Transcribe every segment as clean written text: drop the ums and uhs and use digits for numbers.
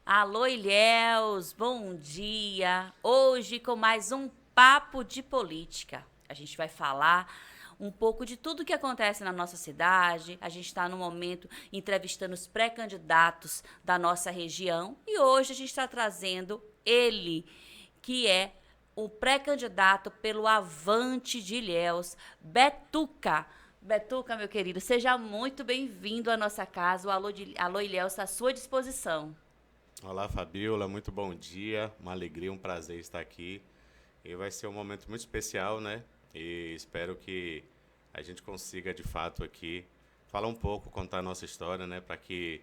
Alô, Ilhéus, bom dia. Hoje com mais um Papo de Política. A gente vai falar um pouco de tudo que acontece na nossa cidade. A gente está no momento entrevistando os pré-candidatos da nossa região e hoje a gente está trazendo ele, que é o pré-candidato pelo Avante de Ilhéus, Betuca. Betuca, meu querido, seja muito bem-vindo à nossa casa. O Alô Ilhéus está à sua disposição. Olá, Fabiola, muito bom dia. Uma alegria, um prazer estar aqui. E vai ser um momento muito especial, né? E espero que a gente consiga, de fato, aqui falar um pouco, contar a nossa história, né? Para que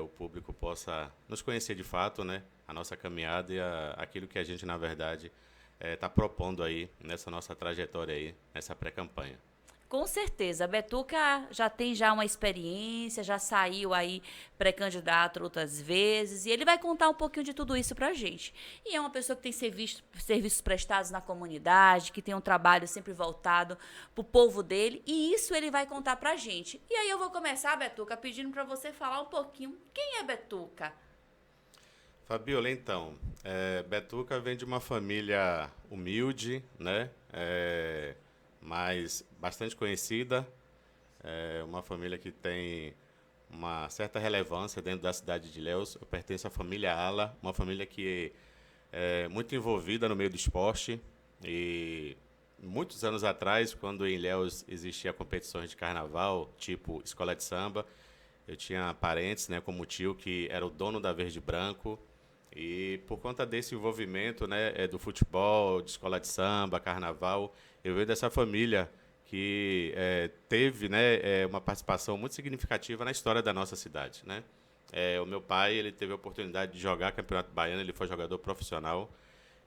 o público possa nos conhecer de fato, né? A nossa caminhada e aquilo que a gente, na verdade, está propondo aí nessa nossa trajetória aí, nessa pré-campanha. Com certeza, a Betuca já tem já uma experiência, já saiu aí pré-candidato outras vezes, e ele vai contar um pouquinho de tudo isso pra gente. E é uma pessoa que tem serviços prestados na comunidade, que tem um trabalho sempre voltado pro povo dele, e isso ele vai contar pra gente. E aí eu vou começar, Betuca, pedindo pra você falar um pouquinho quem é Betuca. Fabiola, então, Betuca vem de uma família humilde, né? Mas bastante conhecida, uma família que tem uma certa relevância dentro da cidade de Ilhéus. Eu pertenço à família Ala, uma família que é muito envolvida no meio do esporte. E muitos anos atrás, quando em Ilhéus existia competições de carnaval, tipo escola de samba, eu tinha parentes, né, como o tio, que era o dono da Verde e Branco. E por conta desse envolvimento, né, do futebol, de escola de samba, carnaval, eu venho dessa família que teve, né, uma participação muito significativa na história da nossa cidade, né? O meu pai, ele teve a oportunidade de jogar Campeonato Baiano, ele foi jogador profissional.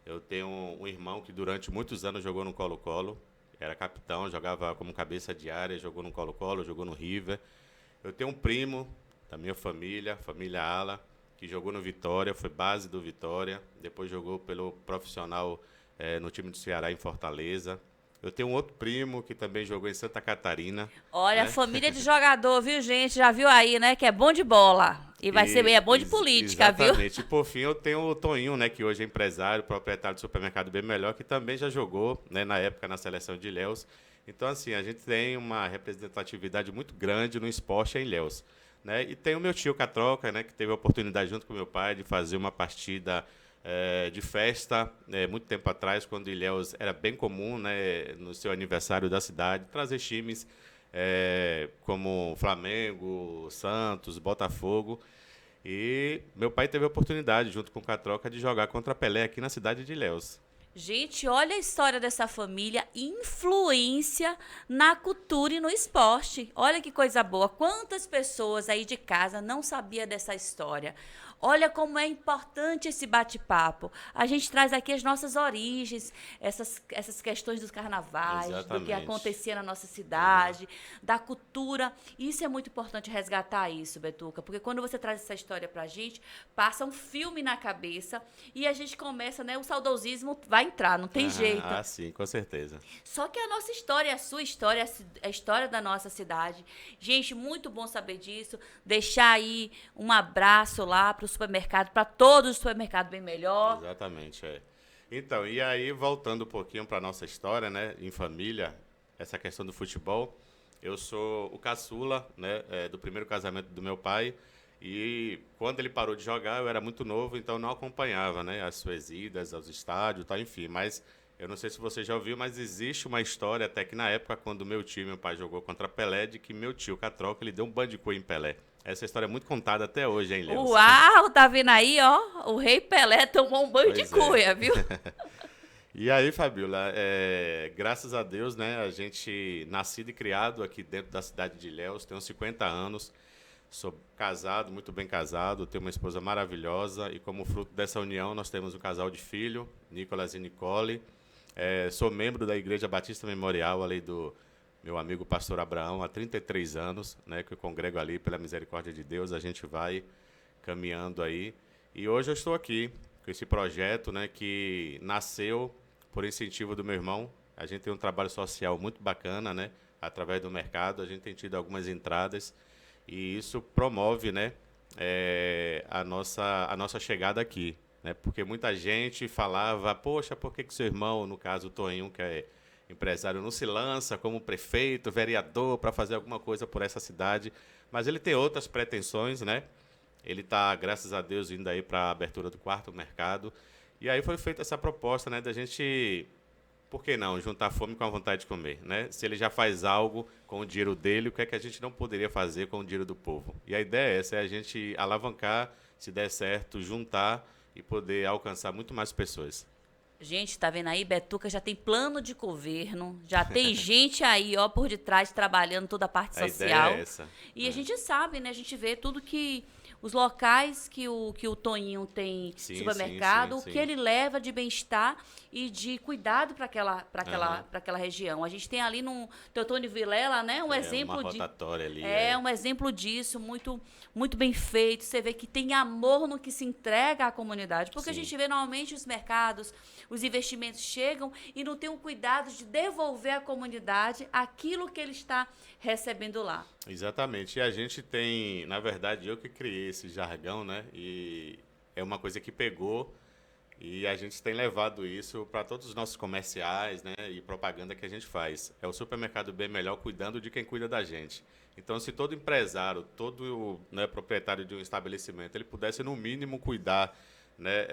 Eu tenho um irmão que durante muitos anos jogou no Colo-Colo, era capitão, jogava como cabeça de área, jogou no Colo-Colo, jogou no River. Eu tenho um primo da minha família, família Ala, que jogou no Vitória, foi base do Vitória, depois jogou pelo profissional no time do Ceará em Fortaleza. Eu tenho um outro primo que também jogou em Santa Catarina, Olha, né? família de jogador, viu, gente? Já viu aí, né? Que é bom de bola. E vai ser bem, é bom de política, viu? Exatamente. E por fim eu tenho o Toninho, né, que hoje é empresário, proprietário do supermercado Bem Melhor, que também já jogou, né, na época na seleção de Ilhéus. Então, assim, a gente tem uma representatividade muito grande no esporte em Ilhéus. Né? E tem o meu tio Catroca, né, que teve a oportunidade, junto com meu pai, de fazer uma partida de festa, muito tempo atrás, quando Ilhéus era bem comum, né, no seu aniversário da cidade, trazer times como Flamengo, Santos, Botafogo. E meu pai teve a oportunidade, junto com o Catroca, de jogar contra Pelé aqui na cidade de Ilhéus. Gente, olha a história dessa família, influência na cultura e no esporte. Olha que coisa boa. Quantas pessoas aí de casa não sabia dessa história? Olha como é importante esse bate-papo. A gente traz aqui as nossas origens, essas questões dos carnavais, do que Exatamente. acontecia na nossa cidade, da cultura. Isso é muito importante resgatar isso, Betuca, porque quando você traz essa história pra gente, passa um filme na cabeça e a gente começa, né? O saudosismo vai entrar, não tem Aham, jeito. sim, com certeza. Só que a nossa história, a sua história, a história da nossa cidade. Gente, muito bom saber disso. Deixar aí um abraço lá pro supermercado, para todos os supermercados bem melhor. Exatamente. Então, e aí, voltando um pouquinho para nossa história, né, em família, essa questão do futebol, eu sou o caçula, né, do primeiro casamento do meu pai, e quando ele parou de jogar, eu era muito novo, então não acompanhava, né, as suas idas aos estádios, tal, enfim, mas eu não sei se você já ouviu, mas existe uma história até que na época, quando meu tio, meu pai jogou contra Pelé, de que meu tio Catroca, ele deu um bandicoot em Pelé. Essa história é muito contada até hoje, hein, Leus? Uau, tá vendo aí, ó? O Rei Pelé tomou um banho de Pois é. cuia, viu? E aí, Fabiola, graças a Deus, né, a gente nascido e criado aqui dentro da cidade de Ilhéus, tenho 50 anos, sou casado, muito bem casado, tenho uma esposa maravilhosa e como fruto dessa união nós temos um casal de filho, Nicolas e Nicole. Sou membro da Igreja Batista Memorial, ali do meu amigo pastor Abraão, há 33 anos, né, que eu congrego ali pela misericórdia de Deus, a gente vai caminhando aí. E hoje eu estou aqui com esse projeto, né, que nasceu por incentivo do meu irmão. A gente tem um trabalho social muito bacana, né? Através do mercado, a gente tem tido algumas entradas e isso promove, né, a nossa chegada aqui, né? Porque muita gente falava, poxa, por que seu irmão, no caso o Toninho, que é empresário, não se lança como prefeito, vereador, para fazer alguma coisa por essa cidade? Mas ele tem outras pretensões, né? Ele está, graças a Deus, indo aí para a abertura do quarto mercado. E aí foi feita essa proposta, né, da gente, por que não, juntar a fome com a vontade de comer, né? Se ele já faz algo com o dinheiro dele, o que é que a gente não poderia fazer com o dinheiro do povo? E a ideia é essa, é a gente alavancar, se der certo, juntar e poder alcançar muito mais pessoas. Gente, tá vendo aí? Betuca já tem plano de governo, já tem gente aí, ó, por detrás trabalhando toda a parte A ideia social. é essa. E a gente sabe, né? A gente vê tudo que os locais que o Toninho tem Sim, supermercado, sim, o sim, que sim. ele leva de bem-estar e de cuidado para aquela, para aquela, Aham. para aquela região. A gente tem ali no Teotônio Vilela, né, um É uma exemplo de rotatória ali. é um exemplo disso, muito muito bem feito. Você vê que tem amor no que se entrega à comunidade, porque a Sim. gente vê normalmente os mercados, os investimentos chegam e não tem o cuidado de devolver à comunidade aquilo que ele está recebendo lá. Exatamente. E a gente tem, na verdade, eu que criei esse jargão, né? E é uma coisa que pegou e a gente tem levado isso para todos os nossos comerciais, né? E propaganda que a gente faz. É o supermercado bem melhor cuidando de quem cuida da gente. Então, se todo empresário, todo, né, proprietário de um estabelecimento, ele pudesse no mínimo cuidar, né,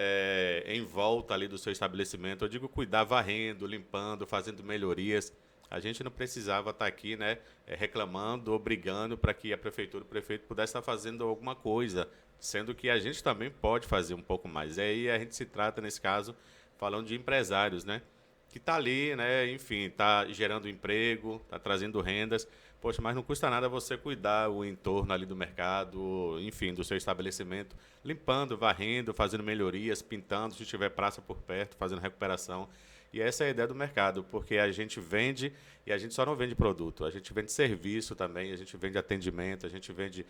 em volta ali do seu estabelecimento, eu digo cuidar varrendo, limpando, fazendo melhorias. A gente não precisava estar aqui, né, reclamando ou brigando para que a prefeitura, o prefeito pudesse estar fazendo alguma coisa, sendo que a gente também pode fazer um pouco mais. E aí a gente se trata, nesse caso, falando de empresários, né, que está ali, né, enfim, está gerando emprego, está trazendo rendas. Poxa, mas não custa nada você cuidar o entorno ali do mercado, enfim, do seu estabelecimento, limpando, varrendo, fazendo melhorias, pintando, se tiver praça por perto, fazendo recuperação. E essa é a ideia do mercado, porque a gente vende e a gente só não vende produto, a gente vende serviço também, a gente vende atendimento, a gente vende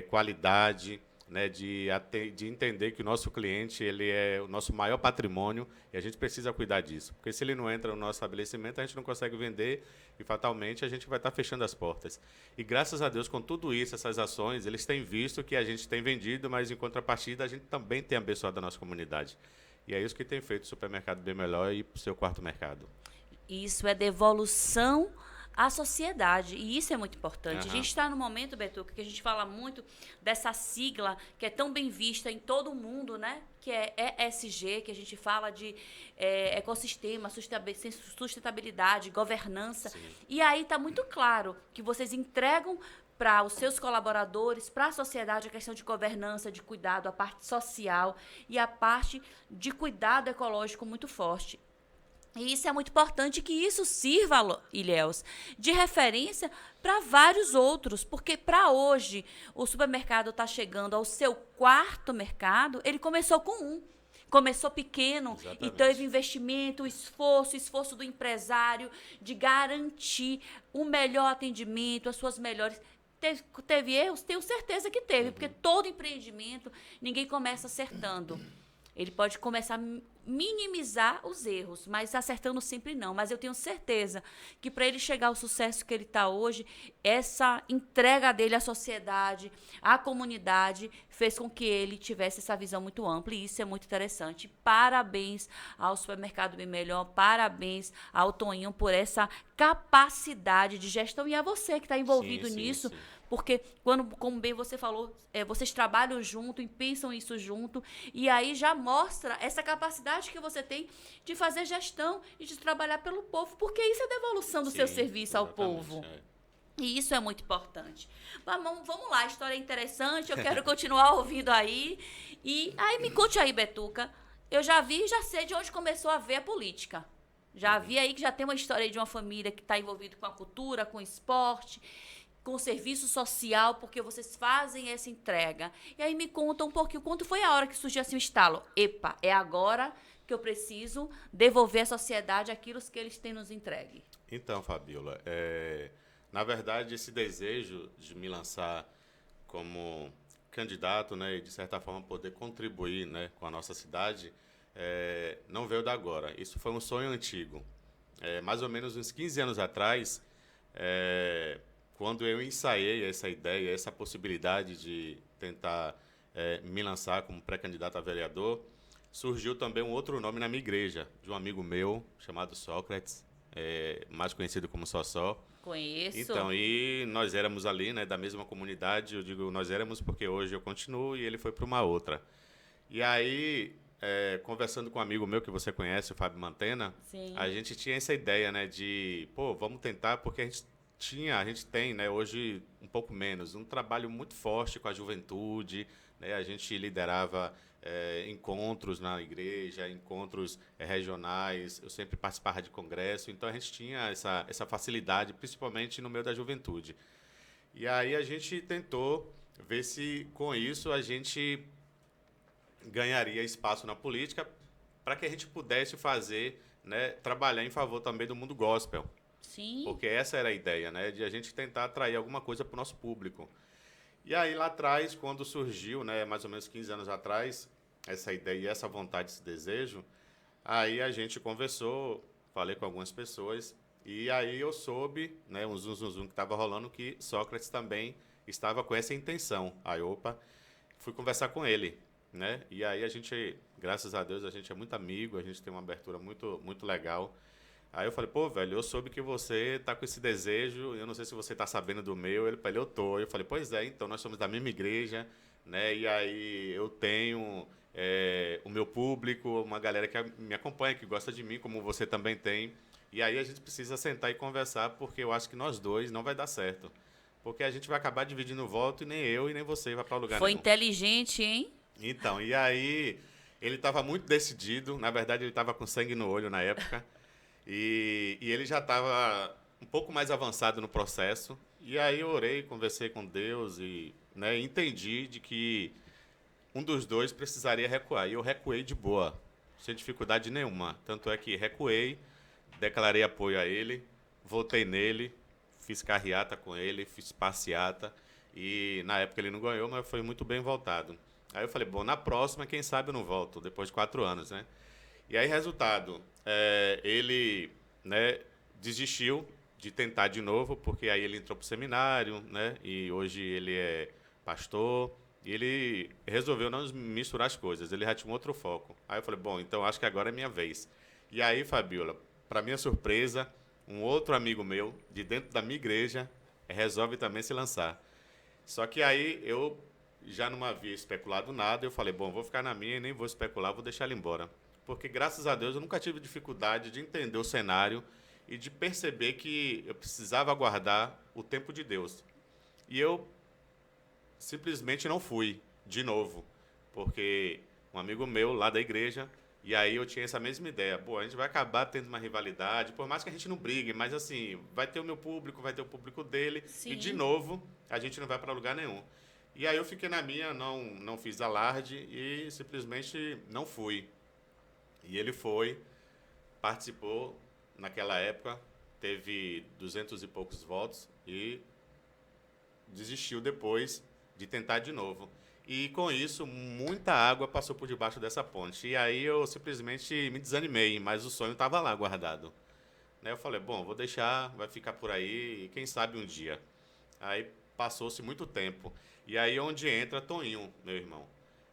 qualidade, né, de entender que o nosso cliente ele é o nosso maior patrimônio e a gente precisa cuidar disso. Porque se ele não entra no nosso estabelecimento, a gente não consegue vender e fatalmente a gente vai estar fechando as portas. E graças a Deus, com tudo isso, essas ações, eles têm visto que a gente tem vendido, mas em contrapartida a gente também tem abençoado a nossa comunidade. E é isso que tem feito o supermercado bem melhor e o seu quarto mercado. Isso é devolução à sociedade. E isso é muito importante. A Aham. gente está no momento, Betuca, que a gente fala muito dessa sigla que é tão bem vista em todo o mundo, né? Que é ESG, que a gente fala de ecossistema, sustentabilidade, governança. Sim. E aí está muito claro que vocês entregam para os seus colaboradores, para a sociedade, a questão de governança, de cuidado, a parte social e a parte de cuidado ecológico muito forte. E isso é muito importante que isso sirva, Ilhéus, de referência para vários outros, porque para hoje o supermercado está chegando ao seu quarto mercado, ele começou com um. Começou pequeno e teve Exatamente. investimento, esforço do empresário de garantir o melhor atendimento, as suas melhores. Teve erros? Tenho certeza que teve, porque todo empreendimento, ninguém começa acertando. Ele pode começar a minimizar os erros, mas acertando sempre não. Mas eu tenho certeza que para ele chegar ao sucesso que ele está hoje, essa entrega dele à sociedade, à comunidade, fez com que ele tivesse essa visão muito ampla e isso é muito interessante. Parabéns ao Supermercado Bem Melhor, parabéns ao Toninho por essa capacidade de gestão e a você que está envolvido Sim, sim, nisso. sim. Porque, quando, como bem você falou, vocês trabalham junto e pensam isso junto, e aí já mostra essa capacidade que você tem de fazer gestão e de trabalhar pelo povo, porque isso é devolução do seu Sim, serviço ao exatamente. povo. E isso é muito importante. Mas vamos lá, a história é interessante, eu quero continuar ouvindo aí. E aí me conte aí, Betuca, eu já vi e já sei de onde começou a ver a política. Já vi aí que já tem uma história aí de uma família que está envolvida com a cultura, com o esporte, com o serviço social, porque vocês fazem essa entrega. E aí me conta um pouquinho, quanto foi a hora que surgiu assim um estalo? Epa, é agora que eu preciso devolver à sociedade aquilo que eles têm nos entregue. Então, Fabiola, na verdade, esse desejo de me lançar como candidato, né, e de certa forma poder contribuir, né, com a nossa cidade, não veio da agora. Isso foi um sonho antigo. Mais ou menos uns 15 anos atrás, quando eu ensaiei essa ideia, essa possibilidade de tentar me lançar como pré-candidato a vereador, surgiu também um outro nome na minha igreja, de um amigo meu, chamado Sócrates, mais conhecido como Sossó. Conheço. Então, e nós éramos ali, né, da mesma comunidade. Eu digo nós éramos porque hoje eu continuo e ele foi para uma outra. E aí, conversando com um amigo meu que você conhece, o Fábio Mantena, Sim. a gente tinha essa ideia, né, de, pô, vamos tentar, porque a gente tem, né, hoje um pouco menos, um trabalho muito forte com a juventude, né, a gente liderava encontros na igreja, encontros regionais, eu sempre participava de congresso, então a gente tinha essa facilidade, principalmente no meio da juventude. E aí a gente tentou ver se com isso a gente ganharia espaço na política para que a gente pudesse fazer, né, trabalhar em favor também do mundo gospel. Sim. Porque essa era a ideia, né, de a gente tentar atrair alguma coisa para o nosso público. E aí lá atrás, quando surgiu, né, mais ou menos 15 anos atrás, essa ideia e essa vontade, esse desejo, aí a gente conversou, falei com algumas pessoas, e aí eu soube, né, um zum que estava rolando, que Sócrates também estava com essa intenção. Aí, opa, fui conversar com ele, né? E aí a gente, graças a Deus, a gente é muito amigo, a gente tem uma abertura muito, muito legal. Aí eu falei, pô, velho, eu soube que você tá com esse desejo, eu não sei se você tá sabendo do meu. Ele falou, eu tô. Eu falei, pois é, então nós somos da mesma igreja, né? E aí eu tenho o meu público, uma galera que me acompanha, que gosta de mim, como você também tem. E aí a gente precisa sentar e conversar, porque eu acho que nós dois não vai dar certo. Porque a gente vai acabar dividindo o voto e nem eu e nem você vai para lugar Foi nenhum. inteligente, hein? Então, e aí ele estava muito decidido, na verdade ele estava com sangue no olho na época, e ele já estava um pouco mais avançado no processo, e aí eu orei, conversei com Deus e, né, entendi de que um dos dois precisaria recuar, e eu recuei de boa, sem dificuldade nenhuma, tanto é que recuei, declarei apoio a ele, votei nele, fiz carreata com ele, fiz passeata, e na época ele não ganhou, mas foi muito bem votado. Aí eu falei, bom, na próxima, quem sabe eu não volto, depois de 4 anos, né? E aí, resultado, ele, né, desistiu de tentar de novo, porque aí ele entrou para o seminário, né? E hoje ele é pastor, e ele resolveu não misturar as coisas, ele já tinha um outro foco. Aí eu falei, bom, então acho que agora é minha vez. E aí, Fabiola, para minha surpresa, um outro amigo meu, de dentro da minha igreja, resolve também se lançar. Só que aí eu já não havia especulado nada, eu falei, bom, vou ficar na minha e nem vou especular, vou deixar ele embora. Porque, graças a Deus, eu nunca tive dificuldade de entender o cenário e de perceber que eu precisava aguardar o tempo de Deus. E eu simplesmente não fui, de novo, porque um amigo meu lá da igreja, e aí eu tinha essa mesma ideia, pô, a gente vai acabar tendo uma rivalidade, por mais que a gente não brigue, mas assim, vai ter o meu público, vai ter o público dele, e de Sim. novo, a gente não vai para lugar nenhum. E aí eu fiquei na minha, não fiz alarde e simplesmente não fui. E ele foi, participou naquela época, teve 200 e poucos votos e desistiu depois de tentar de novo. E com isso, muita água passou por debaixo dessa ponte. E aí eu simplesmente me desanimei, mas o sonho estava lá guardado. Né? Eu falei, bom, vou deixar, vai ficar por aí e quem sabe um dia. Aí passou-se muito tempo. E aí onde entra Toninho, meu irmão.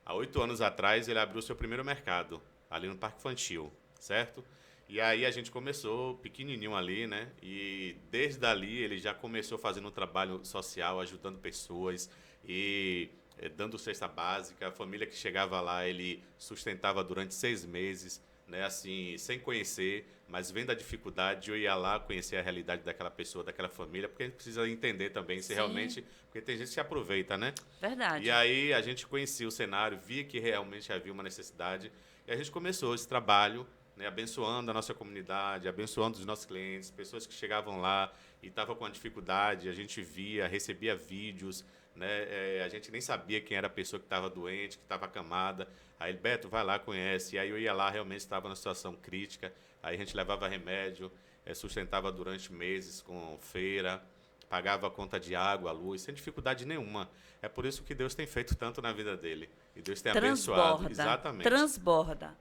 Há 8 anos atrás ele abriu seu primeiro mercado, ali no Parque Infantil, certo? E aí a gente começou pequenininho ali, né? E desde ali ele já começou fazendo um trabalho social, ajudando pessoas e dando cesta básica. A família que chegava lá ele sustentava durante 6 meses, né? Assim, sem conhecer, mas vendo a dificuldade, eu ia lá conhecer a realidade daquela pessoa, daquela família, porque a gente precisa entender também se Sim. realmente, porque tem gente que se aproveita, né? E Verdade. aí a gente conhecia o cenário, via que realmente havia uma necessidade, e a gente começou esse trabalho, né, abençoando a nossa comunidade, abençoando os nossos clientes, pessoas que chegavam lá e estavam com a dificuldade, a gente via, recebia vídeos, né, a gente nem sabia quem era a pessoa que estava doente, que estava acamada. Aí ele, Beto, vai lá, conhece. E aí eu ia lá, realmente estava numa situação crítica, aí a gente levava remédio, sustentava durante meses com feira, pagava a conta de água, luz, sem dificuldade nenhuma. É por isso que Deus tem feito tanto na vida dele. E Deus tem abençoado. Transborda. Exatamente. Transborda.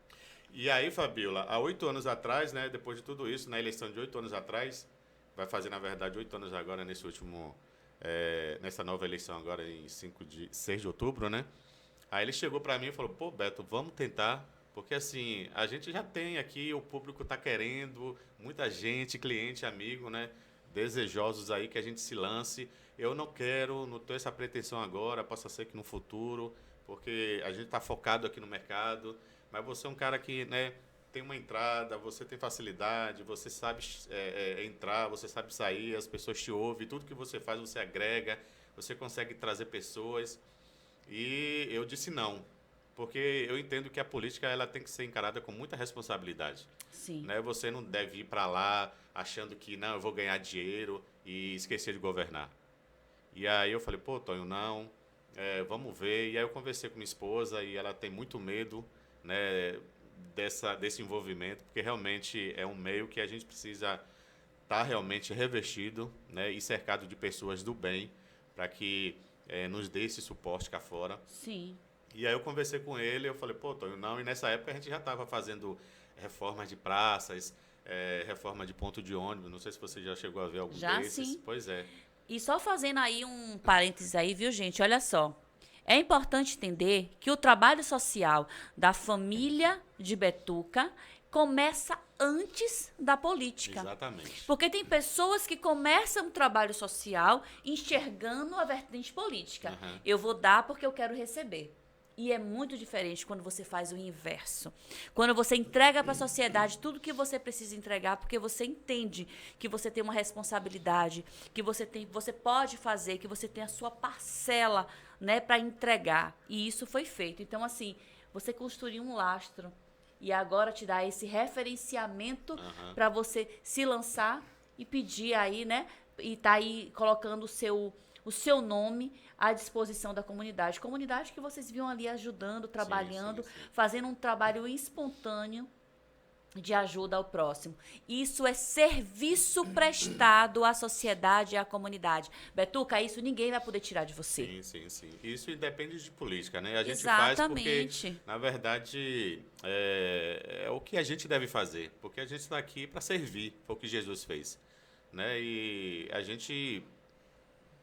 E aí, Fabiola, há 8 anos atrás, né, depois de tudo isso, na eleição de 8 anos atrás, vai fazer, na verdade, 8 anos agora, nessa nova eleição agora, em 6 de outubro, né? Aí ele chegou para mim e falou, pô, Beto, vamos tentar, porque assim, a gente já tem aqui, o público está querendo, muita gente, cliente, amigo, né, desejosos aí que a gente se lance. Eu não quero, não tenho essa pretensão agora, possa ser que no futuro, porque a gente está focado aqui no mercado, mas você é um cara que, né, tem uma entrada, você tem facilidade, você sabe entrar, você sabe sair, as pessoas te ouvem, tudo que você faz você agrega, você consegue trazer pessoas. E eu disse não, porque eu entendo que a política ela tem que ser encarada com muita responsabilidade. Sim. Né? Você não deve ir para lá achando que não, eu vou ganhar dinheiro e esquecer de governar. E aí eu falei, pô, Tonho, não, vamos ver. E aí eu conversei com minha esposa e ela tem muito medo, né, desse envolvimento, porque realmente é um meio que a gente precisa estar realmente revestido, né, e cercado de pessoas do bem para que nos dê esse suporte cá fora. Sim. E aí eu conversei com ele, eu falei, pô, Tonho, não. E nessa época a gente já estava fazendo reformas de praças, reforma de ponto de ônibus. Não sei se você já chegou a ver algum Já desses. sim. Pois é. E só fazendo aí um parênteses aí, viu, gente? Olha só. É importante entender que o trabalho social da família de Betuca começa antes da política. Exatamente. Porque tem pessoas que começam o trabalho social enxergando a vertente política. Uhum. Eu vou dar porque eu quero receber. E é muito diferente quando você faz o inverso. Quando você entrega para a sociedade tudo que você precisa entregar, porque você entende que você tem uma responsabilidade, que você pode fazer, que você tem a sua parcela, né, para entregar. E isso foi feito. Então, assim, você construiu um lastro e agora te dá esse referenciamento para você se lançar e pedir aí, né, e tá aí colocando o seu nome à disposição da comunidade. Comunidade que vocês viam ali ajudando, trabalhando, sim. fazendo um trabalho espontâneo de ajuda ao próximo. Isso é serviço prestado à sociedade e à comunidade. Betuca, isso ninguém vai poder tirar de você. Sim. Isso independe de política, né? A gente Exatamente. faz porque, na verdade, é o que a gente deve fazer. Porque a gente está aqui para servir, foi o que Jesus fez. Né? E a gente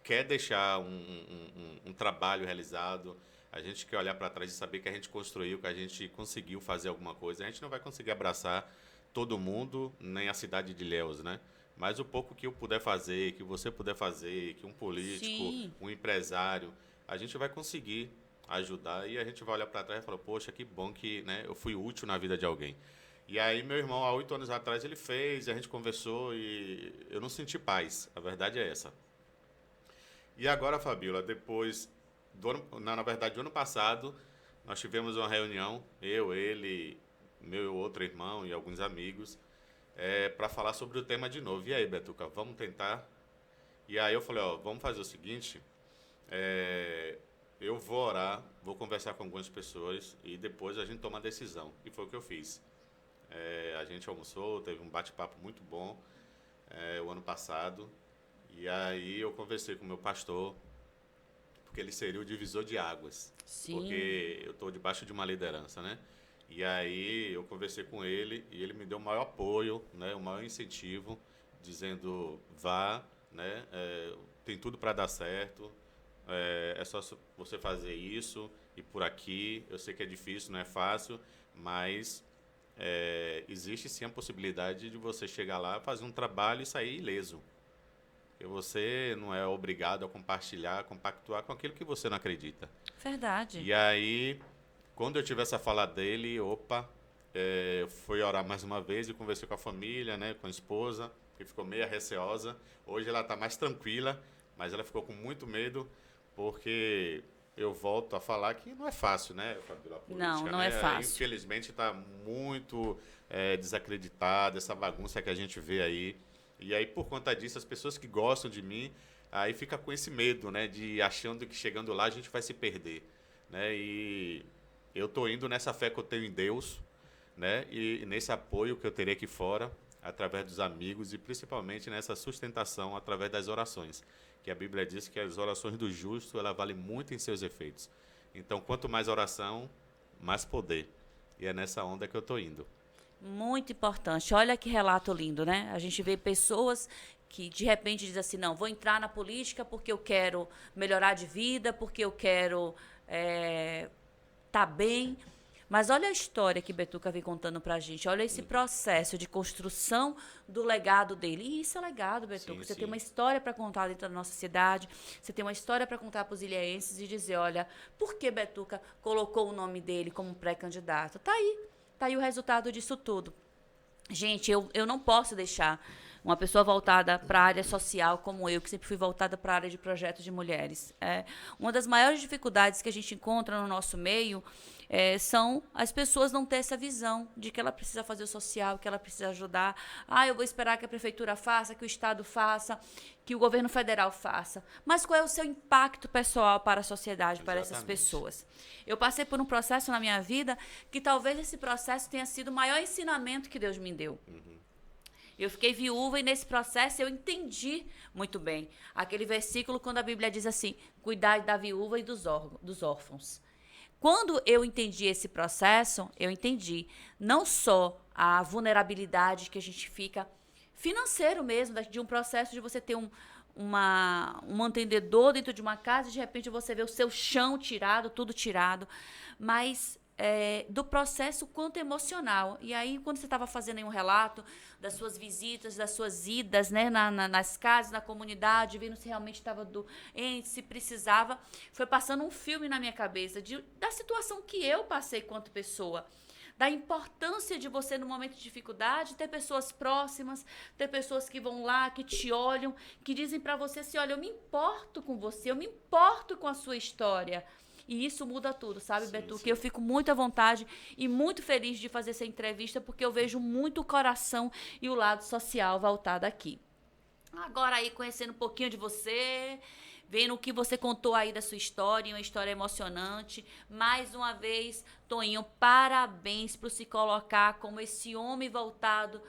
quer deixar um trabalho realizado, a gente quer olhar para trás e saber que a gente construiu, que a gente conseguiu fazer alguma coisa. A gente não vai conseguir abraçar todo mundo, nem a cidade de Ilhéus, né? Mas o pouco que eu puder fazer, que você puder fazer, que um político, Sim. um empresário, a gente vai conseguir ajudar e a gente vai olhar para trás e falar, poxa, que bom que, né, eu fui útil na vida de alguém. E aí meu irmão, há 8 anos atrás, ele fez, a gente conversou e eu não senti paz. A verdade é essa. E agora, Fabíola, depois, na verdade, do ano passado, nós tivemos uma reunião, eu, ele, meu outro irmão e alguns amigos, para falar sobre o tema de novo. E aí, Betuca, vamos tentar? E aí eu falei, ó, vamos fazer o seguinte, eu vou orar, vou conversar com algumas pessoas e depois a gente toma a decisão. E foi o que eu fiz. A gente almoçou, teve um bate-papo muito bom o ano passado. E aí eu conversei com o meu pastor, porque ele seria o divisor de águas. Sim. Porque eu estou debaixo de uma liderança, né? E aí eu conversei com ele e ele me deu o maior apoio, né? O maior incentivo, dizendo, vá, né? Tem tudo para dar certo, é só você fazer isso e por aqui. Eu sei que é difícil, não é fácil, mas existe sim a possibilidade de você chegar lá, fazer um trabalho e sair ileso. Porque você não é obrigado a compartilhar, compactuar com aquilo que você não acredita. Verdade. E aí, quando eu tive essa fala dele, fui orar mais uma vez e conversei com a família, né, com a esposa, que ficou meio receosa. Hoje ela está mais tranquila, mas ela ficou com muito medo, porque eu volto a falar que não é fácil, né, Fabíola? Não é fácil. Infelizmente está muito desacreditada, essa bagunça que a gente vê aí. E aí, por conta disso, as pessoas que gostam de mim, aí fica com esse medo, né? De achando que chegando lá a gente vai se perder, né? E eu tô indo nessa fé que eu tenho em Deus, né? E nesse apoio que eu terei aqui fora, através dos amigos e principalmente nessa sustentação através das orações. Que a Bíblia diz que as orações do justo, ela vale muito em seus efeitos. Então, quanto mais oração, mais poder. E é nessa onda que eu tô indo. Muito importante. Olha que relato lindo, né? A gente vê pessoas que de repente dizem assim, não, vou entrar na política porque eu quero melhorar de vida, porque eu quero tá bem. Mas olha a história que Betuca vem contando pra gente. Olha esse processo de construção do legado dele. E isso é legado, Betuca. Sim, Você tem uma sim. história para contar dentro da nossa cidade. Você tem uma história para contar para os ilhéenses e dizer, olha, por que Betuca colocou o nome dele como pré-candidato? Tá aí. Tá aí o resultado disso tudo. Gente, eu não posso deixar uma pessoa voltada para a área social como eu, que sempre fui voltada para a área de projetos de mulheres. Uma das maiores dificuldades que a gente encontra no nosso meio são as pessoas não ter essa visão de que ela precisa fazer o social, que ela precisa ajudar. Ah, eu vou esperar que a prefeitura faça, que o Estado faça, que o governo federal faça. Mas qual é o seu impacto pessoal para a sociedade, para essas Exatamente. pessoas? Eu passei por um processo na minha vida que talvez esse processo tenha sido o maior ensinamento que Deus me deu. Eu fiquei viúva e nesse processo eu entendi muito bem aquele versículo quando a Bíblia diz assim, cuidai da viúva e dos órfãos. Quando eu entendi esse processo, eu entendi não só a vulnerabilidade que a gente fica financeiro mesmo, de um processo de você ter um mantenedor dentro de uma casa e de repente você vê o seu chão tirado, tudo tirado, mas do processo quanto emocional. E aí, quando você estava fazendo aí um relato das suas visitas, das suas idas, né, nas casas, na comunidade, vendo se realmente estava doente, se precisava, foi passando um filme na minha cabeça da situação que eu passei quanto pessoa. Da importância de você, no momento de dificuldade, ter pessoas próximas, ter pessoas que vão lá, que te olham, que dizem para você assim, olha, eu me importo com você, eu me importo com a sua história. E isso muda tudo, sabe, Sim, Betu? Que sim. eu fico muito à vontade e muito feliz de fazer essa entrevista, porque eu vejo muito o coração e o lado social voltado aqui. Agora aí, conhecendo um pouquinho de você, vendo o que você contou aí da sua história, uma história emocionante. Mais uma vez, Toninho, parabéns por se colocar como esse homem voltado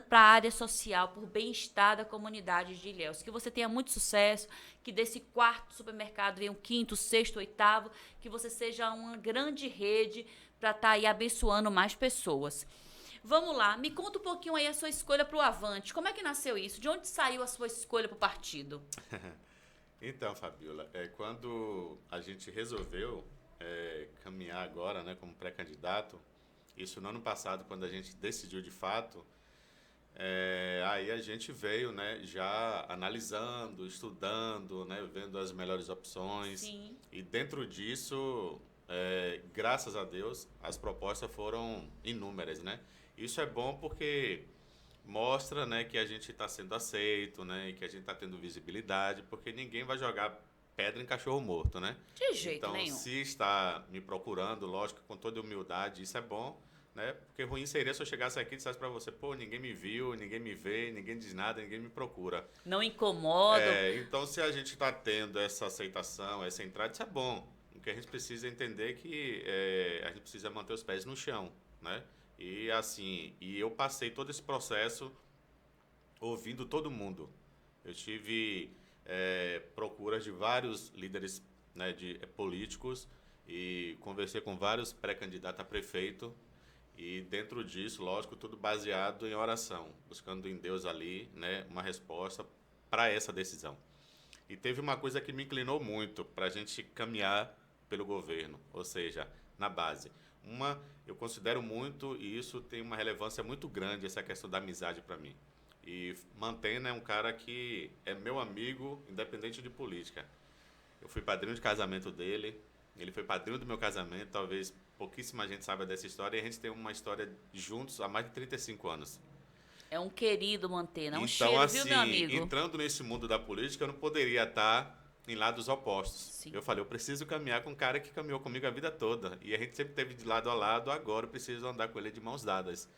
para a área social, por bem-estar da comunidade de Ilhéus. Que você tenha muito sucesso, que desse quarto supermercado venha um quinto, sexto, oitavo, que você seja uma grande rede para estar aí abençoando mais pessoas. Vamos lá, me conta um pouquinho aí a sua escolha para o Avante. Como é que nasceu isso? De onde saiu a sua escolha para o partido? Então, Fabiola, quando a gente resolveu caminhar agora, né, como pré-candidato, isso no ano passado, quando a gente decidiu de fato, aí a gente veio, né, já analisando, estudando, né, vendo as melhores opções. Sim. E dentro disso, graças a Deus, as propostas foram inúmeras, né? Isso é bom porque mostra, né, que a gente está sendo aceito, né, e que a gente está tendo visibilidade, porque ninguém vai jogar pedra em cachorro morto, né? De jeito Então, nenhum. se está me procurando, lógico, com toda humildade, isso é bom, né? Porque ruim seria se eu chegasse aqui e dissesse para você, pô, ninguém me viu, ninguém me vê, ninguém diz nada, ninguém me procura. Não incomodam. Então, se a gente está tendo essa aceitação, essa entrada, isso é bom. O que a gente precisa entender é que a gente precisa manter os pés no chão, né? E assim, eu passei todo esse processo ouvindo todo mundo. Eu tive procuras de vários líderes, né, políticos e conversei com vários pré-candidatos a prefeito e dentro disso, lógico, tudo baseado em oração, buscando em Deus ali, né, uma resposta para essa decisão. E teve uma coisa que me inclinou muito para a gente caminhar pelo governo, ou seja, na base. Eu considero muito, e isso tem uma relevância muito grande, essa questão da amizade para mim. E Mantena é um cara que é meu amigo, independente de política. Eu fui padrinho de casamento dele, ele foi padrinho do meu casamento, talvez pouquíssima gente saiba dessa história, e a gente tem uma história juntos há mais de 35 anos. É um querido Mantena, é um Então, cheiro, viu, meu assim, amigo? entrando nesse mundo da política, eu não poderia estar em lados opostos. Sim. Eu falei, eu preciso caminhar com um cara que caminhou comigo a vida toda. E a gente sempre teve de lado a lado, agora eu preciso andar com ele de mãos dadas.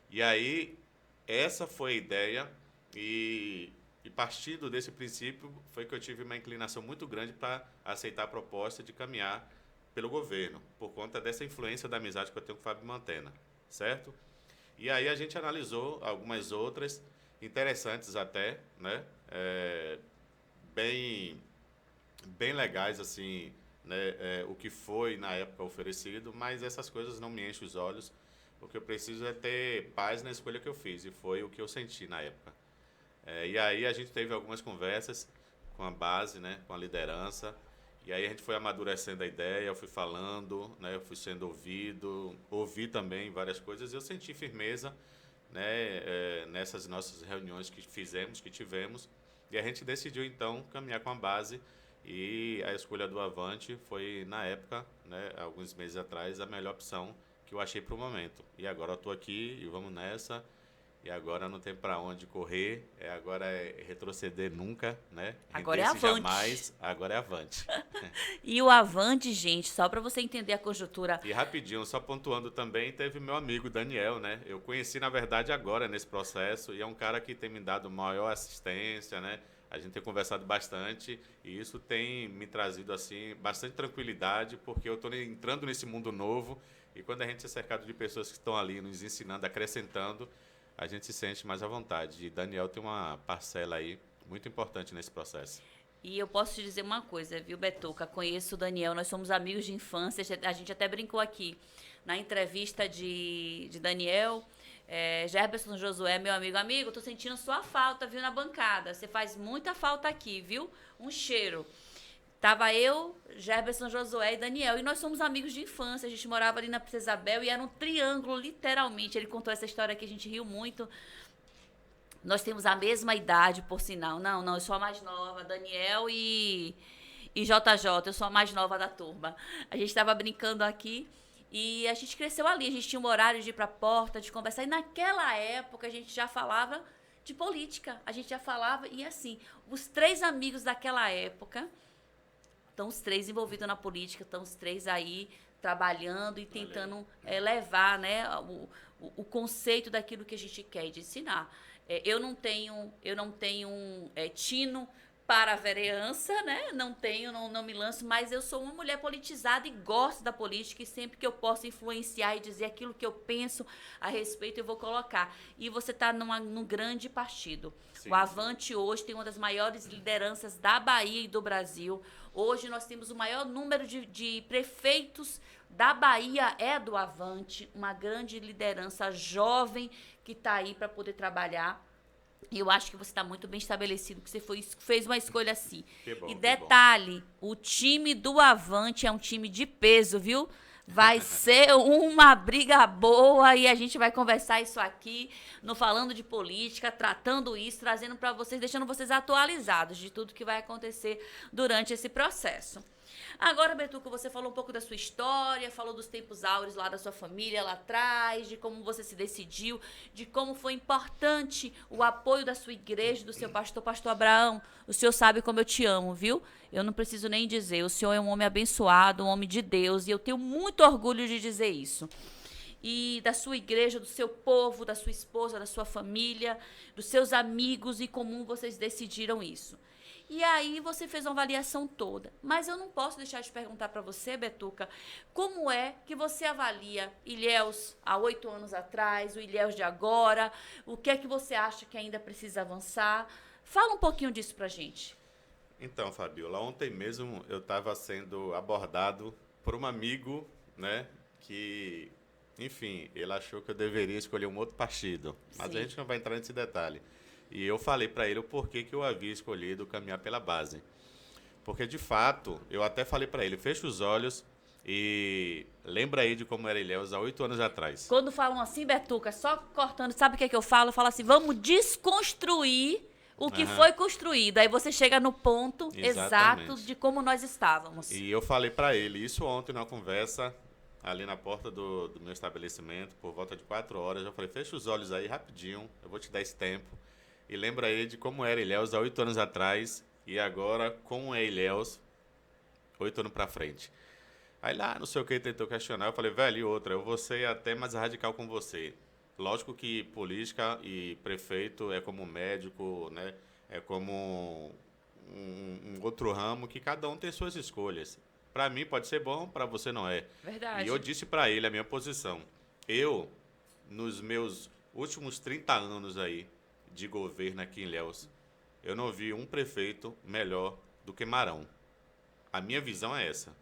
E aí, essa foi a ideia e partindo desse princípio foi que eu tive uma inclinação muito grande para aceitar a proposta de caminhar pelo governo, por conta dessa influência da amizade que eu tenho com o Fábio Mantena, certo? E aí a gente analisou algumas outras, interessantes até, né? Bem, bem legais, assim, né? O que foi na época oferecido, mas essas coisas não me enchem os olhos. O que eu preciso é ter paz na escolha que eu fiz, e foi o que eu senti na época. E aí a gente teve algumas conversas com a base, né? Com a liderança, E aí a gente foi amadurecendo a ideia, eu fui falando, né, eu fui sendo ouvido, ouvi também várias coisas, e eu senti firmeza, né, nessas nossas reuniões que fizemos, que tivemos, e a gente decidiu então caminhar com a base, e a escolha do Avante foi, na época, né, alguns meses atrás, a melhor opção que eu achei para o momento. E agora eu estou aqui e vamos nessa. E agora não tem para onde correr, agora é retroceder nunca, né? Agora é Render-se avante. jamais, agora é avante. E o avante, gente, só para você entender a conjuntura. E rapidinho, só pontuando também, teve meu amigo Daniel, né? Eu conheci, na verdade, agora nesse processo, e é um cara que tem me dado maior assistência, né? A gente tem conversado bastante e isso tem me trazido, assim, bastante tranquilidade, porque eu estou entrando nesse mundo novo e quando a gente é cercado de pessoas que estão ali nos ensinando, acrescentando, a gente se sente mais à vontade. E Daniel tem uma parcela aí muito importante nesse processo. E eu posso te dizer uma coisa, viu, Betuca? Conheço o Daniel, nós somos amigos de infância, a gente até brincou aqui na entrevista de Daniel. Gerberson Josué, meu amigo, tô sentindo sua falta, viu, na bancada. Você faz muita falta aqui, viu? Um cheiro. Tava eu, Gerberson Josué e Daniel. E nós somos amigos de infância. A gente morava ali na Princesa Isabel e era um triângulo, literalmente. Ele contou essa história aqui, a gente riu muito. Nós temos a mesma idade, por sinal. Não, eu sou a mais nova, Daniel e JJ. Eu sou a mais nova da turma. A gente estava brincando aqui e a gente cresceu ali. A gente tinha um horário de ir para a porta, de conversar. E naquela época a gente já falava de política. A gente já falava, e assim, os três amigos daquela época... Estão os três envolvidos na política, estão os três aí trabalhando e tentando levar, né, o conceito daquilo que a gente quer de ensinar. Eu não tenho tino para a vereança, né? Não me lanço, mas eu sou uma mulher politizada e gosto da política e sempre que eu posso influenciar e dizer aquilo que eu penso a respeito, eu vou colocar. E você está num grande partido. Sim. O Avante hoje tem uma das maiores lideranças da Bahia e do Brasil. Hoje nós temos o maior número de prefeitos da Bahia é do Avante, uma grande liderança jovem que está aí para poder trabalhar. E eu acho que você está muito bem estabelecido, que você fez uma escolha assim. Bom, e detalhe, o time do Avante é um time de peso, viu? Vai ser uma briga boa e a gente vai conversar isso aqui, no Falando de Política, tratando isso, trazendo para vocês, deixando vocês atualizados de tudo que vai acontecer durante esse processo. Agora, Betuca, você falou um pouco da sua história, falou dos tempos áureos lá da sua família, lá atrás, de como você se decidiu, de como foi importante o apoio da sua igreja, do seu pastor Abraão. O senhor sabe como eu te amo, viu? Eu não preciso nem dizer. O senhor é um homem abençoado, um homem de Deus, e eu tenho muito orgulho de dizer isso. E da sua igreja, do seu povo, da sua esposa, da sua família, dos seus amigos, e como vocês decidiram isso. E aí você fez uma avaliação toda. Mas eu não posso deixar de perguntar para você, Betuca, como é que você avalia Ilhéus há 8 anos atrás, o Ilhéus de agora, o que é que você acha que ainda precisa avançar? Fala um pouquinho disso pra gente. Então, Fabiola, ontem mesmo eu estava sendo abordado por um amigo, né, que, enfim, ele achou que eu deveria escolher um outro partido. Mas Sim. A gente não vai entrar nesse detalhe. E eu falei para ele o porquê que eu havia escolhido caminhar pela base. Porque, de fato, eu até falei para ele, fecha os olhos e lembra aí de como era Ilhéus há 8 anos atrás. Quando falam assim, Betuca, só cortando, sabe o que é que eu falo? Eu falo assim, vamos desconstruir o que foi construído. Aí você chega no ponto exato de como nós estávamos. E eu falei para ele isso ontem na conversa, ali na porta do meu estabelecimento, por volta de 4 horas. Eu falei, fecha os olhos aí rapidinho, eu vou te dar esse tempo. E lembra aí de como era Ilhéus há 8 anos atrás e agora como é Ilhéus 8 anos para frente. Aí lá, não sei o que, tentou questionar. Eu falei, velho, e outra, eu vou ser até mais radical com você. Lógico que política e prefeito é como médico, né? É como um outro ramo que cada um tem suas escolhas. Para mim pode ser bom, para você não é. Verdade. E eu disse para ele a minha posição. Eu, nos meus últimos 30 anos aí, de governo aqui em Ilhéus, eu não vi um prefeito melhor do que Marão. A minha visão é essa.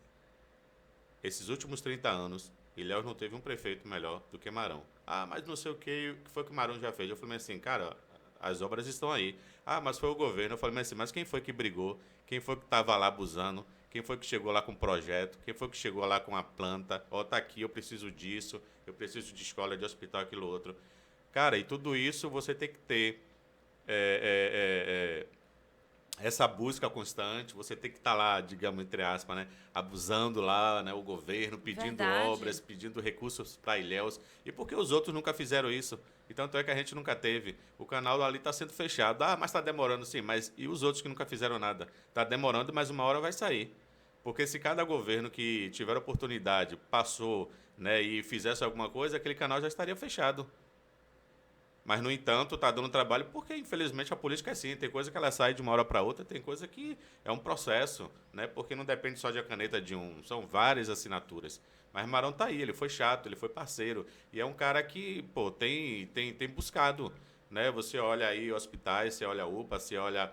Esses últimos 30 anos, Ilhéus não teve um prefeito melhor do que Marão. Ah, mas não sei o que foi que o Marão já fez. Eu falei assim, cara, as obras estão aí. Ah, mas foi o governo. Eu falei assim, mas quem foi que brigou? Quem foi que estava lá abusando? Quem foi que chegou lá com um projeto? Quem foi que chegou lá com a planta? Ó, tá aqui, eu preciso disso, eu preciso de escola, de hospital, aquilo outro. Cara, e tudo isso você tem que ter essa busca constante, você tem que estar lá, digamos, entre aspas, né, abusando lá, né, o governo, pedindo Verdade. obras, pedindo recursos para Ilhéus. E por que os outros nunca fizeram isso? E tanto é que a gente nunca teve. O canal ali está sendo fechado. Ah, mas está demorando, sim. Mas e os outros que nunca fizeram nada? Está demorando, mas uma hora vai sair. Porque se cada governo que tiver oportunidade passou, né, e fizesse alguma coisa, aquele canal já estaria fechado. Mas, no entanto, está dando trabalho porque, infelizmente, a política é assim. Tem coisa que ela sai de uma hora para outra, tem coisa que é um processo, né? Porque não depende só de a caneta de um, são várias assinaturas. Mas Marão tá aí, ele foi chato, ele foi parceiro. E é um cara que, pô, tem buscado, né? Você olha aí hospitais, você olha a UPA, você olha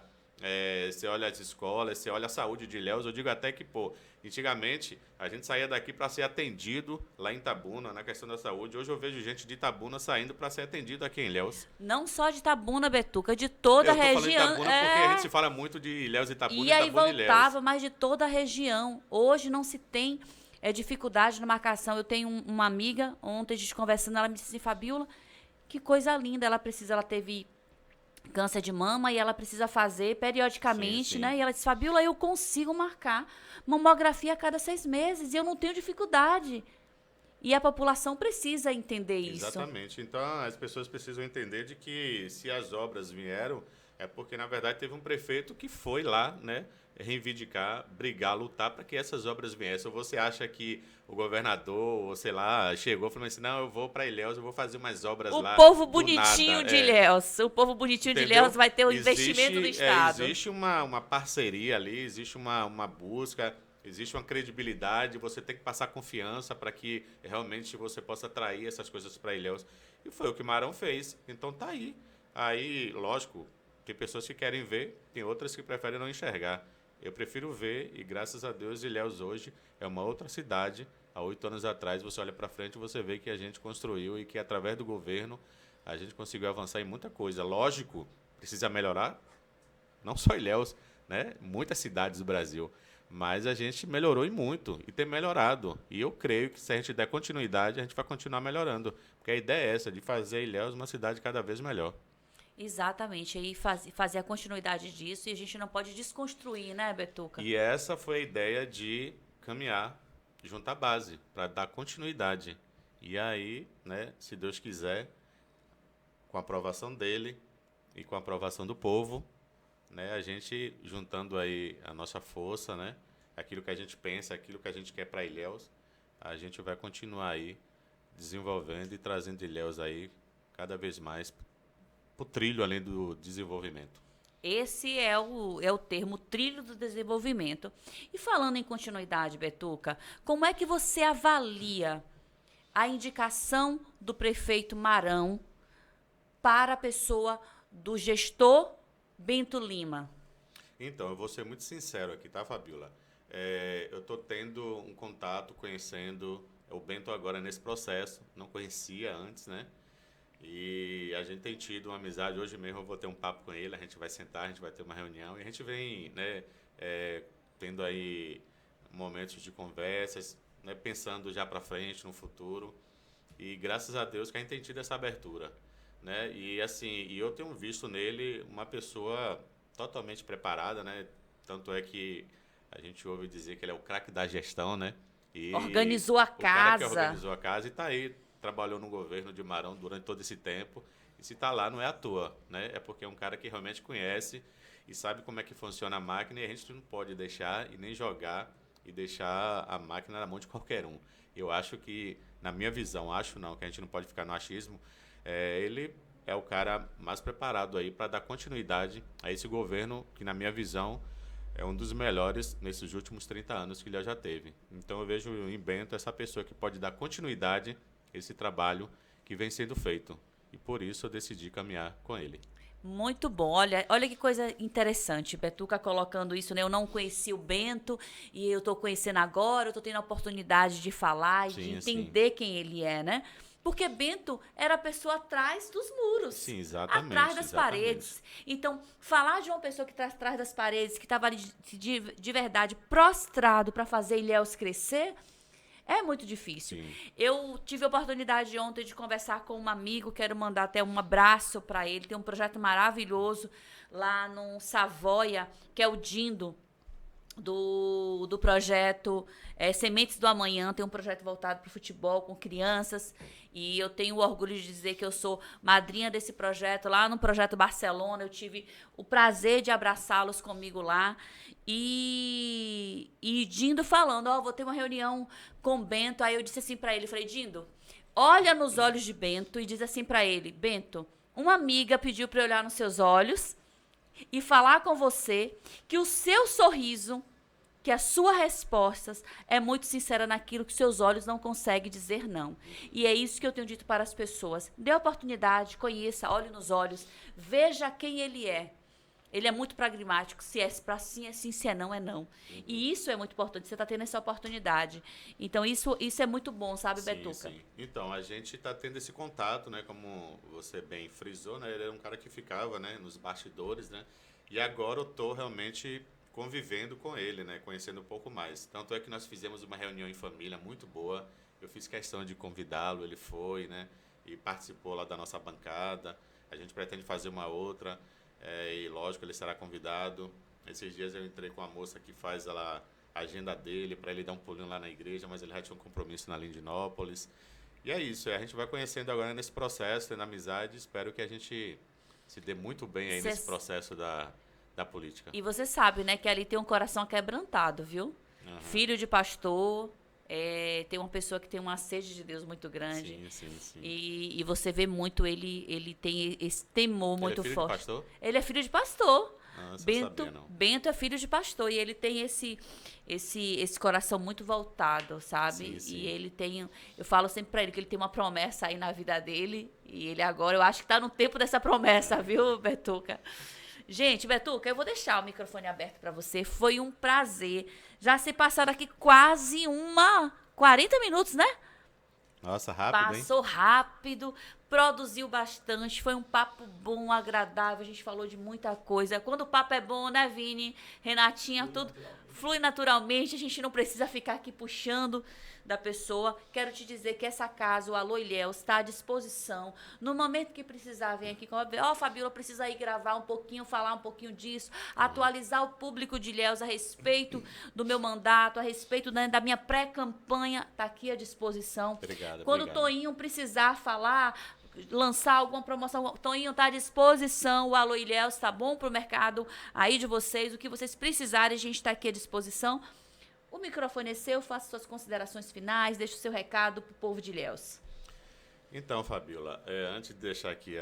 as escolas, você olha a saúde de Ilhéus. Eu digo até que, pô, antigamente a gente saía daqui para ser atendido lá em Itabuna, na questão da saúde. Hoje eu vejo gente de Itabuna saindo para ser atendido aqui em Ilhéus. Não só de Itabuna, Betuca, de toda a Eu tô falando de região. Itabuna porque a gente se fala muito de Ilhéus e Itabuna, E aí Itabuna e Ilhéus. voltava, mas de toda a região. Hoje não se tem dificuldade na marcação. Eu tenho uma amiga, ontem a gente conversando, ela me disse assim, Fabiola, que coisa linda, ela teve câncer de mama e ela precisa fazer periodicamente, Sim, sim. né? E ela disse, Fabiola, eu consigo marcar mamografia a cada 6 meses e eu não tenho dificuldade. E a população precisa entender isso. Exatamente. Então, as pessoas precisam entender de que se as obras vieram, é porque, na verdade, teve um prefeito que foi lá, né, reivindicar, brigar, lutar para que essas obras viessem. Ou você acha que o governador, ou sei lá, chegou e falou assim, não, eu vou para Ilhéus, eu vou fazer umas obras lá. O povo do bonitinho nada. de Ilhéus. O povo bonitinho de Entendeu? Ilhéus vai ter o investimento do Estado. Existe uma parceria ali, existe uma busca, existe uma credibilidade, você tem que passar confiança para que realmente você possa atrair essas coisas para Ilhéus. E foi o que Marão fez. Então tá aí. Aí, lógico, tem pessoas que querem ver, tem outras que preferem não enxergar. Eu prefiro ver e, graças a Deus, Ilhéus hoje é uma outra cidade. Há 8 anos atrás, você olha para frente e você vê que a gente construiu e que, através do governo, a gente conseguiu avançar em muita coisa. Lógico, precisa melhorar, não só Ilhéus, né? Muitas cidades do Brasil. Mas a gente melhorou e muito, e tem melhorado. E eu creio que se a gente der continuidade, a gente vai continuar melhorando. Porque a ideia é essa, de fazer Ilhéus uma cidade cada vez melhor. Exatamente, aí fazer a continuidade disso e a gente não pode desconstruir, né, Betuca? E essa foi a ideia de caminhar junto à base, para dar continuidade. E aí, né, se Deus quiser, com a aprovação dele e com a aprovação do povo, né, a gente juntando aí a nossa força, né, aquilo que a gente pensa, aquilo que a gente quer para Ilhéus, a gente vai continuar aí desenvolvendo e trazendo Ilhéus aí cada vez mais para o trilho além do desenvolvimento. Esse é o termo trilho do desenvolvimento. E falando em continuidade, Betuca, como é que você avalia a indicação do prefeito Marão para a pessoa do gestor Bento Lima? Então, eu vou ser muito sincero aqui, tá, Fabiola? Eu estou tendo um contato, conhecendo o Bento agora nesse processo, não conhecia antes, né? E a gente tem tido uma amizade. Hoje mesmo eu vou ter um papo com ele, a gente vai sentar, a gente vai ter uma reunião e a gente vem, né, tendo aí momentos de conversas, né, pensando já para frente, no futuro. E graças a Deus que a gente tem tido essa abertura, né? E assim, eu tenho visto nele uma pessoa totalmente preparada, né? Tanto é que a gente ouve dizer que ele é o craque da gestão, né? E Organizou a o cara que casa. organizou a casa e está aí, trabalhou no governo de Marão durante todo esse tempo. E se está lá, não é à toa, né? É porque é um cara que realmente conhece e sabe como é que funciona a máquina, e a gente não pode deixar e nem jogar e deixar a máquina na mão de qualquer um. Eu acho que, na minha visão, acho não, que a gente não pode ficar no achismo, ele é o cara mais preparado aí para dar continuidade a esse governo que, na minha visão, é um dos melhores nesses últimos 30 anos que ele já teve. Então eu vejo em Bento essa pessoa que pode dar continuidade a esse trabalho que vem sendo feito. E por isso eu decidi caminhar com ele. Muito bom. Olha que coisa interessante. Betuca colocando isso, né? Eu não conheci o Bento e eu estou conhecendo agora, eu estou tendo a oportunidade de falar e de entender quem ele é, né? Porque Bento era a pessoa atrás dos muros. Sim, exatamente. Atrás das Exatamente. paredes. Então, falar de uma pessoa que está atrás das paredes, que estava ali de verdade prostrado para fazer Ilhéus crescer, é muito difícil. Sim. Eu tive a oportunidade ontem de conversar com um amigo, quero mandar até um abraço para ele. Tem um projeto maravilhoso lá no Savoia, que é o Dindo, do projeto Sementes do Amanhã. Tem um projeto voltado para o futebol com crianças, e eu tenho o orgulho de dizer que eu sou madrinha desse projeto. Lá no Projeto Barcelona, eu tive o prazer de abraçá-los comigo lá, e Dindo falando, vou ter uma reunião com Bento. Aí eu disse assim para ele, falei, Dindo, olha nos olhos de Bento e diz assim para ele, Bento, uma amiga pediu para eu olhar nos seus olhos e falar com você que o seu sorriso, que as suas respostas é muito sincera naquilo que seus olhos não conseguem dizer não. E é isso que eu tenho dito para as pessoas. Dê oportunidade, conheça, olhe nos olhos, veja quem ele é. Ele é muito pragmático. Se é para sim, é sim. Se é não, é não. E isso é muito importante. Você está tendo essa oportunidade. Então, isso é muito bom, sabe, Betuca? Sim. Então, a gente está tendo esse contato, né? Como você bem frisou, né? Ele era um cara que ficava, né? Nos bastidores, né? E agora eu estou realmente convivendo com ele, né? Conhecendo um pouco mais. Tanto é que nós fizemos uma reunião em família muito boa. Eu fiz questão de convidá-lo, ele foi, né? E participou lá da nossa bancada. A gente pretende fazer uma outra. E lógico, ele será convidado. Esses dias eu entrei com a moça que faz a agenda dele para ele dar um pulinho lá na igreja, mas ele já tinha um compromisso na Lindinópolis. E é isso, a gente vai conhecendo agora nesse processo, tendo amizade. Espero que a gente se dê muito bem aí nesse processo da política. E você sabe, né, que ali tem um coração quebrantado, viu? Uhum. Filho de pastor, tem uma pessoa que tem uma sede de Deus muito grande. Sim. E você vê muito, ele tem esse temor muito forte. Ele é filho forte. de pastor? Ele é filho de pastor. Bento, sabia, não. Bento é filho de pastor e ele tem esse coração muito voltado, sabe? Sim. E ele tem, eu falo sempre pra ele que ele tem uma promessa aí na vida dele, e ele agora, eu acho que tá no tempo dessa promessa, viu, Betuca? Gente, Betuca, eu vou deixar o microfone aberto pra você, foi um prazer. Já se passaram aqui quase 40 minutos, né? Nossa, rápido, hein? Passou rápido, produziu bastante, foi um papo bom, agradável, a gente falou de muita coisa. Quando o papo é bom, né, Vini? Renatinha, tudo flui naturalmente, a gente não precisa ficar aqui puxando da pessoa. Quero te dizer que essa casa, o Alô Ilhéus, está à disposição. No momento que precisar, vem aqui. Fabíola, precisa ir gravar um pouquinho, falar um pouquinho disso, atualizar o público de Ilhéus a respeito do meu mandato, a respeito da minha pré-campanha, está aqui à disposição. Obrigado. Quando o Toinho precisar falar, lançar alguma promoção, Toinho está à disposição, o Alô Ilhéus está bom para o mercado aí de vocês, o que vocês precisarem, a gente está aqui à disposição. O microfone é seu, faça suas considerações finais, deixe o seu recado para o povo de Ilhéus. Então, Fabíola, antes de deixar aqui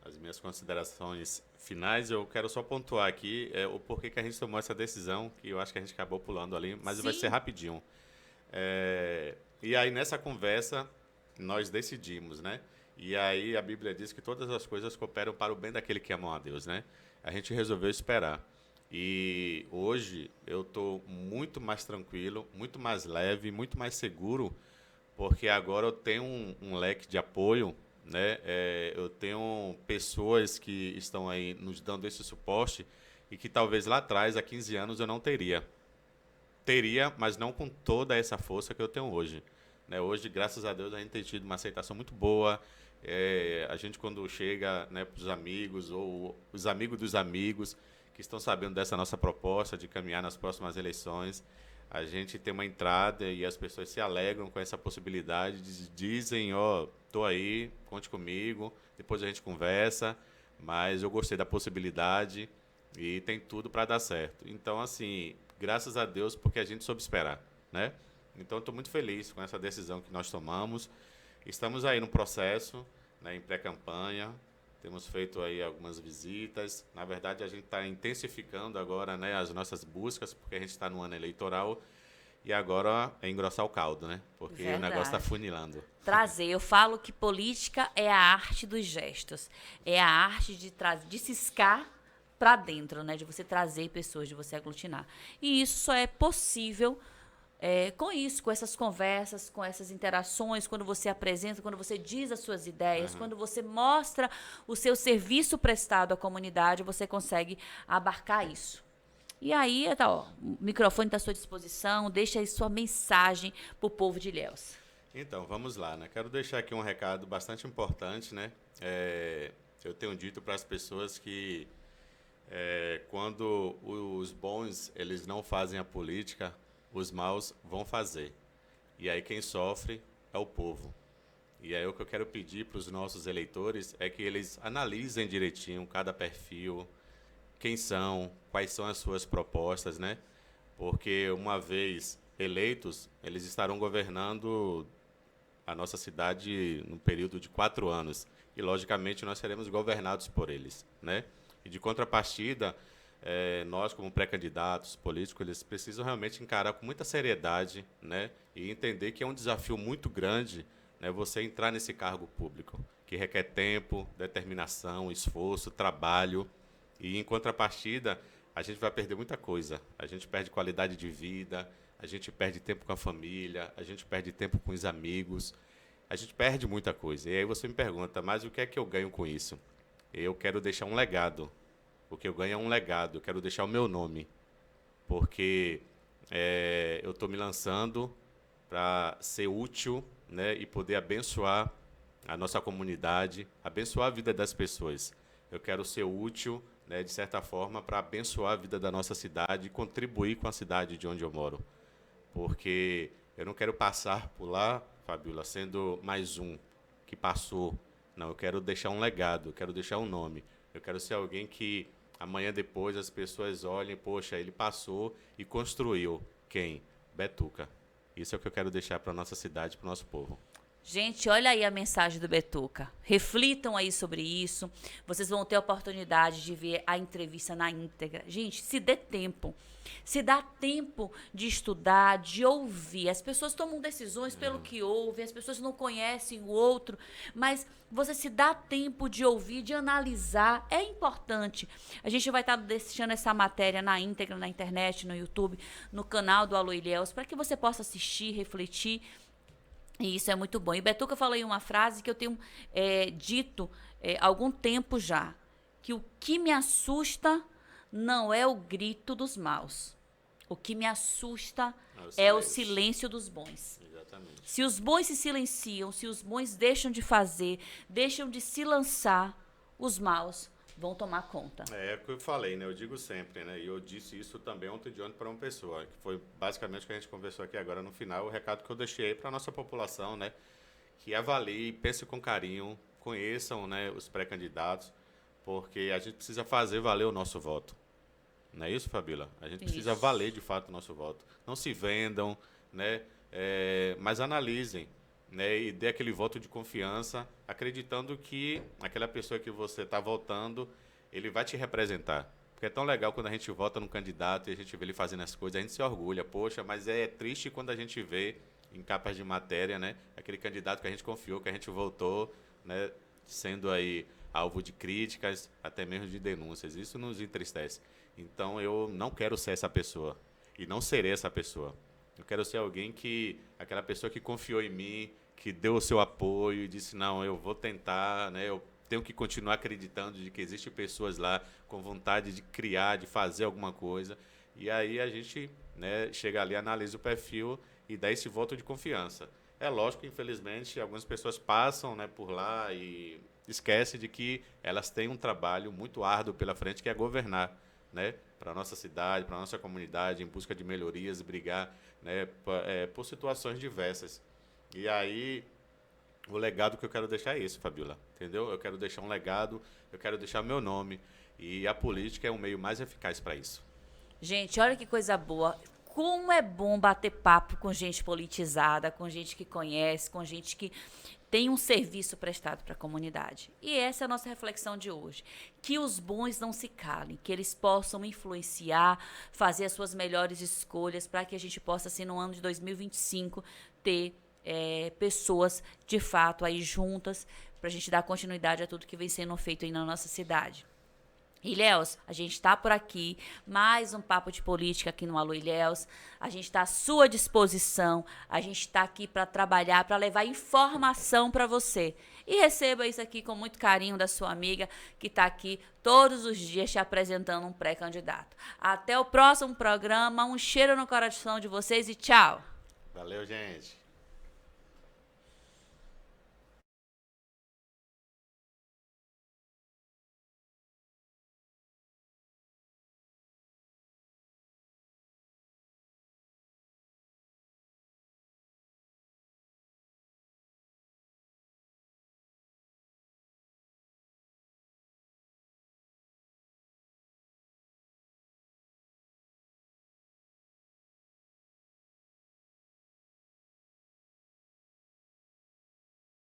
as minhas considerações finais, eu quero só pontuar aqui o porquê que a gente tomou essa decisão, que eu acho que a gente acabou pulando ali, mas vai ser rapidinho. E aí, nessa conversa, nós decidimos, né? E aí, a Bíblia diz que todas as coisas cooperam para o bem daquele que amam a Deus, né? A gente resolveu esperar. E hoje eu estou muito mais tranquilo, muito mais leve, muito mais seguro, porque agora eu tenho um leque de apoio, né? Eu tenho pessoas que estão aí nos dando esse suporte e que talvez lá atrás, há 15 anos, eu não teria. Teria, mas não com toda essa força que eu tenho hoje. Né? Hoje, graças a Deus, a gente tem tido uma aceitação muito boa. A gente, quando chega, né, para os amigos ou os amigos dos amigos que estão sabendo dessa nossa proposta de caminhar nas próximas eleições, a gente tem uma entrada e as pessoas se alegram com essa possibilidade, dizem, tô aí, conte comigo, depois a gente conversa, mas eu gostei da possibilidade e tem tudo para dar certo. Então, assim, graças a Deus, porque a gente soube esperar, né? Então, estou muito feliz com essa decisão que nós tomamos. Estamos aí no processo, né, em pré-campanha. Temos feito aí algumas visitas. Na verdade, a gente está intensificando agora, né, as nossas buscas, porque a gente está no ano eleitoral. E agora é engrossar o caldo, né? Porque o negócio está funilando. Trazer. Eu falo que política é a arte dos gestos. É a arte de ciscar para dentro, né? De você trazer pessoas, de você aglutinar. E isso só é possível com isso, com essas conversas, com essas interações, quando você apresenta, quando você diz as suas ideias, quando você mostra o seu serviço prestado à comunidade, você consegue abarcar isso. E aí, tá, ó, o microfone está à sua disposição, deixa aí sua mensagem para o povo de Ilhéus. Então, vamos lá, né? Quero deixar aqui um recado bastante importante, né? Eu tenho dito para as pessoas que quando os bons eles não fazem a política, os maus vão fazer. E aí quem sofre é o povo. E aí o que eu quero pedir para os nossos eleitores é que eles analisem direitinho cada perfil, quem são, quais são as suas propostas, né? Porque uma vez eleitos, eles estarão governando a nossa cidade no período de 4 anos. E, logicamente, nós seremos governados por eles, né? E, de contrapartida, nós, como pré-candidatos políticos, eles precisam realmente encarar com muita seriedade, né? E entender que é um desafio muito grande, né, você entrar nesse cargo público, que requer tempo, determinação, esforço, trabalho. E, em contrapartida, a gente vai perder muita coisa. A gente perde qualidade de vida, a gente perde tempo com a família, a gente perde tempo com os amigos, a gente perde muita coisa. E aí você me pergunta, mas o que é que eu ganho com isso? Eu quero deixar um legado. O que eu ganho é um legado, eu quero deixar o meu nome. Porque eu estou me lançando para ser útil, né, e poder abençoar a nossa comunidade, abençoar a vida das pessoas. Eu quero ser útil, né, de certa forma, para abençoar a vida da nossa cidade e contribuir com a cidade de onde eu moro. Porque eu não quero passar por lá, Fabíola, sendo mais um que passou. Não, eu quero deixar um legado, eu quero deixar um nome. Eu quero ser alguém que amanhã depois as pessoas olhem, poxa, ele passou e construiu. Quem? Betuca. Isso é o que eu quero deixar para a nossa cidade, para o nosso povo. Gente, olha aí a mensagem do Betuca. Reflitam aí sobre isso. Vocês vão ter a oportunidade de ver a entrevista na íntegra. Gente, se dê tempo. Se dá tempo de estudar, de ouvir. As pessoas tomam decisões pelo que ouvem, as pessoas não conhecem o outro, mas você se dá tempo de ouvir, de analisar, é importante. A gente vai estar deixando essa matéria na íntegra, na internet, no YouTube, no canal do Alô Ilhéus, para que você possa assistir, refletir. E isso é muito bom. E Betuca falou aí uma frase que eu tenho dito há algum tempo já, que o que me assusta não é o grito dos maus. O que me assusta é o silêncio dos bons. Exatamente. Se os bons se silenciam, se os bons deixam de fazer, deixam de se lançar, os maus vão tomar conta. É o que eu falei, né? Eu digo sempre, né? E eu disse isso também ontem de ontem para uma pessoa, que foi basicamente o que a gente conversou aqui agora no final, o recado que eu deixei aí para a nossa população, né? Que avalie, pense com carinho, conheçam, né, os pré-candidatos, porque a gente precisa fazer valer o nosso voto. Não é isso, Fabíola? A gente precisa valer, de fato, o nosso voto. Não se vendam, né? Mas analisem, né? E dê aquele voto de confiança, acreditando que aquela pessoa que você está votando, ele vai te representar. Porque é tão legal quando a gente vota num candidato e a gente vê ele fazendo as coisas, a gente se orgulha. Poxa, mas é triste quando a gente vê em capas de matéria, né? Aquele candidato que a gente confiou, que a gente votou, né? Sendo aí alvo de críticas, até mesmo de denúncias. Isso nos entristece. Então, eu não quero ser essa pessoa. E não serei essa pessoa. Eu quero ser alguém que... Aquela pessoa que confiou em mim, que deu o seu apoio e disse, não, eu vou tentar, né? Eu tenho que continuar acreditando de que existem pessoas lá com vontade de criar, de fazer alguma coisa. E aí a gente, né, chega ali, analisa o perfil e dá esse voto de confiança. É lógico que, infelizmente, algumas pessoas passam, né, por lá e esquecem de que elas têm um trabalho muito árduo pela frente, que é governar, né, para a nossa cidade, para a nossa comunidade, em busca de melhorias, brigar, né, por situações diversas. E aí, o legado que eu quero deixar é isso, Fabíola, entendeu? Eu quero deixar um legado, eu quero deixar meu nome, e a política é o meio mais eficaz para isso. Gente, olha que coisa boa. Como é bom bater papo com gente politizada, com gente que conhece, com gente que tem um serviço prestado para a comunidade. E essa é a nossa reflexão de hoje. Que os bons não se calem, que eles possam influenciar, fazer as suas melhores escolhas para que a gente possa, assim, no ano de 2025, ter pessoas, de fato, aí juntas, para a gente dar continuidade a tudo que vem sendo feito aí na nossa cidade. Ilhéus, a gente está por aqui, mais um papo de política aqui no Alô Ilhéus. A gente está à sua disposição, a gente está aqui para trabalhar, para levar informação para você. E receba isso aqui com muito carinho da sua amiga que está aqui todos os dias te apresentando um pré-candidato. Até o próximo programa, um cheiro no coração de vocês e tchau! Valeu, gente!